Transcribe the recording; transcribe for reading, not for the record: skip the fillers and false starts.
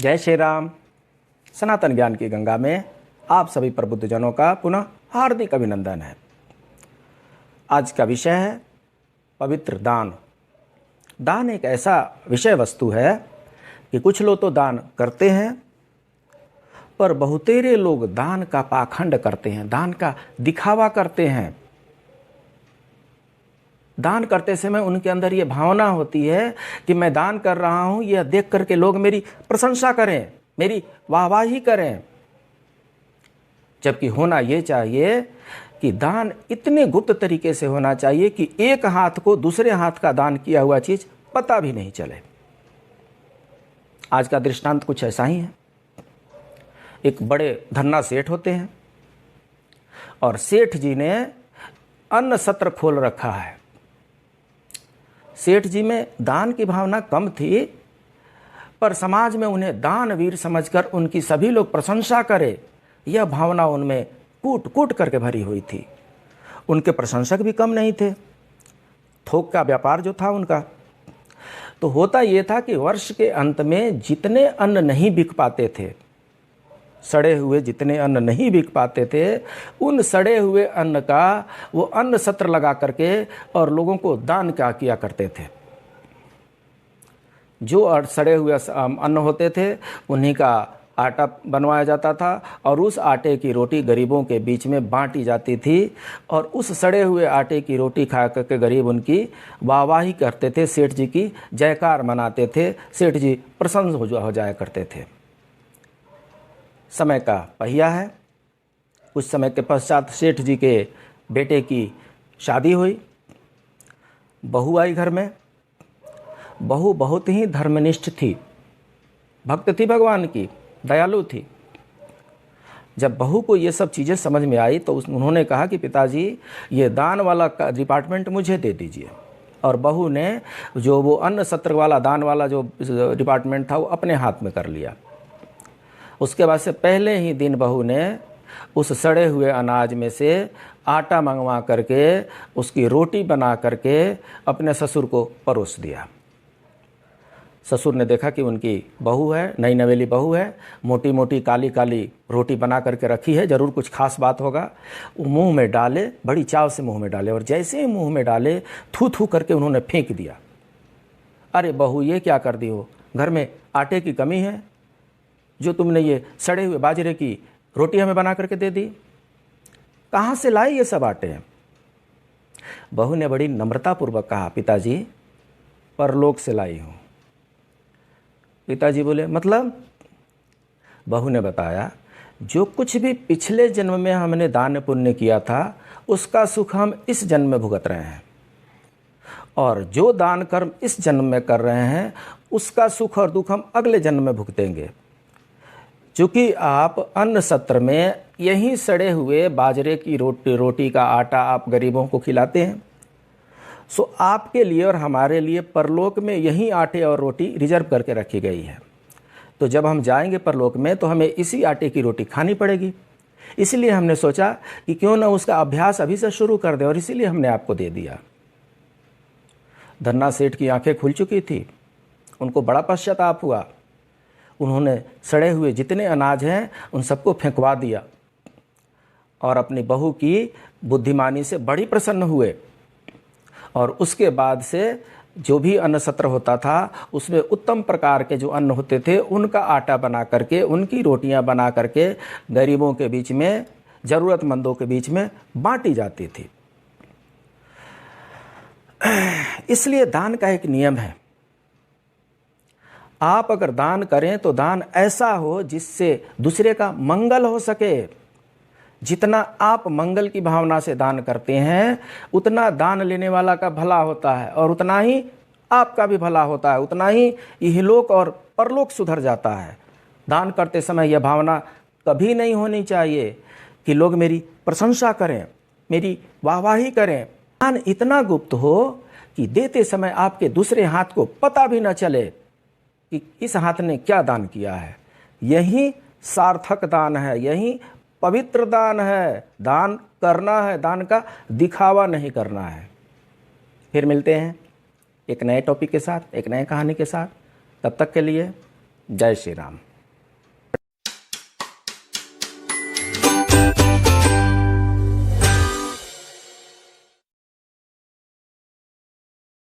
जय श्री राम। सनातन ज्ञान की गंगा में आप सभी प्रबुद्धजनों का पुनः हार्दिक अभिनंदन है। आज का विषय है पवित्र दान। दान एक ऐसा विषय वस्तु है कि कुछ लोग तो दान करते हैं, पर बहुतेरे लोग दान का पाखंड करते हैं, दान का दिखावा करते हैं। दान करते समय उनके अंदर ये भावना होती है कि मैं दान कर रहा हूं, यह देख करके लोग मेरी प्रशंसा करें, मेरी वाहवाही करें। जबकि होना यह चाहिए कि दान इतने गुप्त तरीके से होना चाहिए कि एक हाथ को दूसरे हाथ का दान किया हुआ चीज पता भी नहीं चले। आज का दृष्टांत कुछ ऐसा ही है। एक बड़े धन्ना सेठ होते हैं और सेठ जी ने अन्न सत्र खोल रखा है। सेठ जी में दान की भावना कम थी, पर समाज में उन्हें दानवीर समझकर उनकी सभी लोग प्रशंसा करें, यह भावना उनमें कूट कूट करके भरी हुई थी। उनके प्रशंसक भी कम नहीं थे। थोक का व्यापार जो था उनका, तो होता यह था कि वर्ष के अंत में जितने अन्न नहीं बिक पाते थे, सड़े हुए जितने अन्न नहीं बिक पाते थे, उन सड़े हुए अन्न का वो अन्न सत्र लगा करके और लोगों को दान क्या किया करते थे। जो सड़े हुए अन्न होते थे उन्हीं का आटा बनवाया जाता था और उस आटे की रोटी गरीबों के बीच में बांटी जाती थी और उस सड़े हुए आटे की रोटी खा करके गरीब उनकी वाहवाही करते थे, सेठ जी की जयकार मनाते थे, सेठ जी प्रसन्न हो जाया करते थे। समय का पहिया है। कुछ समय के पश्चात सेठ जी के बेटे की शादी हुई। बहू आई घर में। बहू बहुत ही धर्मनिष्ठ थी, भक्त थी भगवान की, दयालु थी। जब बहू को ये सब चीज़ें समझ में आई तो उन्होंने कहा कि पिताजी ये दान वाला डिपार्टमेंट मुझे दे दीजिए। और बहू ने जो वो अन्न सत्र वाला दान वाला जो डिपार्टमेंट था वो अपने हाथ में कर लिया। उसके बाद से पहले ही दिन बहू ने उस सड़े हुए अनाज में से आटा मंगवा करके उसकी रोटी बना करके अपने ससुर को परोस दिया। ससुर ने देखा कि उनकी बहू है, नई नवेली बहू है, मोटी मोटी काली काली रोटी बना करके रखी है, ज़रूर कुछ खास बात होगा। वो मुंह में डाले, बड़ी चाव से मुंह में डाले और जैसे ही मुंह में डाले थू थू करके उन्होंने फेंक दिया। अरे बहू, ये क्या कर दी हो? घर में आटे की कमी है जो तुमने ये सड़े हुए बाजरे की रोटी हमें बना करके दे दी? कहाँ से लाई ये सब आटे? बहू ने बड़ी नम्रतापूर्वक कहा, पिताजी परलोक से लाई हूँ। पिताजी बोले, मतलब? बहू ने बताया, जो कुछ भी पिछले जन्म में हमने दान पुण्य किया था उसका सुख हम इस जन्म में भुगत रहे हैं, और जो दान कर्म इस जन्म में कर रहे हैं उसका सुख और दुख हम अगले जन्म में भुगतेंगे। चूँकि आप अन्न सत्र में यही सड़े हुए बाजरे की रोटी का आटा आप गरीबों को खिलाते हैं, सो आपके लिए और हमारे लिए परलोक में यही आटे और रोटी रिजर्व करके रखी गई है। तो जब हम जाएंगे परलोक में तो हमें इसी आटे की रोटी खानी पड़ेगी। इसलिए हमने सोचा कि क्यों ना उसका अभ्यास अभी से शुरू कर दें, और इसीलिए हमने आपको दे दिया। धन्ना सेठ की आंखें खुल चुकी थी। उनको बड़ा पश्चाताप हुआ। उन्होंने सड़े हुए जितने अनाज हैं उन सबको फेंकवा दिया और अपनी बहू की बुद्धिमानी से बड़ी प्रसन्न हुए। और उसके बाद से जो भी अन्न सत्र होता था उसमें उत्तम प्रकार के जो अन्न होते थे उनका आटा बना करके, उनकी रोटियां बना करके गरीबों के बीच में, ज़रूरतमंदों के बीच में बांटी जाती थी। इसलिए दान का एक नियम है। आप अगर दान करें तो दान ऐसा हो जिससे दूसरे का मंगल हो सके। जितना आप मंगल की भावना से दान करते हैं उतना दान लेने वाला का भला होता है और उतना ही आपका भी भला होता है, उतना ही इहलोक और परलोक सुधर जाता है। दान करते समय यह भावना कभी नहीं होनी चाहिए कि लोग मेरी प्रशंसा करें, मेरी वाहवाही करें। दान इतना गुप्त हो कि देते समय आपके दूसरे हाथ को पता भी न चले कि इस हाथ ने क्या दान किया है। यही सार्थक दान है, यही पवित्र दान है। दान करना है, दान का दिखावा नहीं करना है। फिर मिलते हैं एक नए टॉपिक के साथ, एक नए कहानी के साथ। तब तक के लिए जय श्री राम।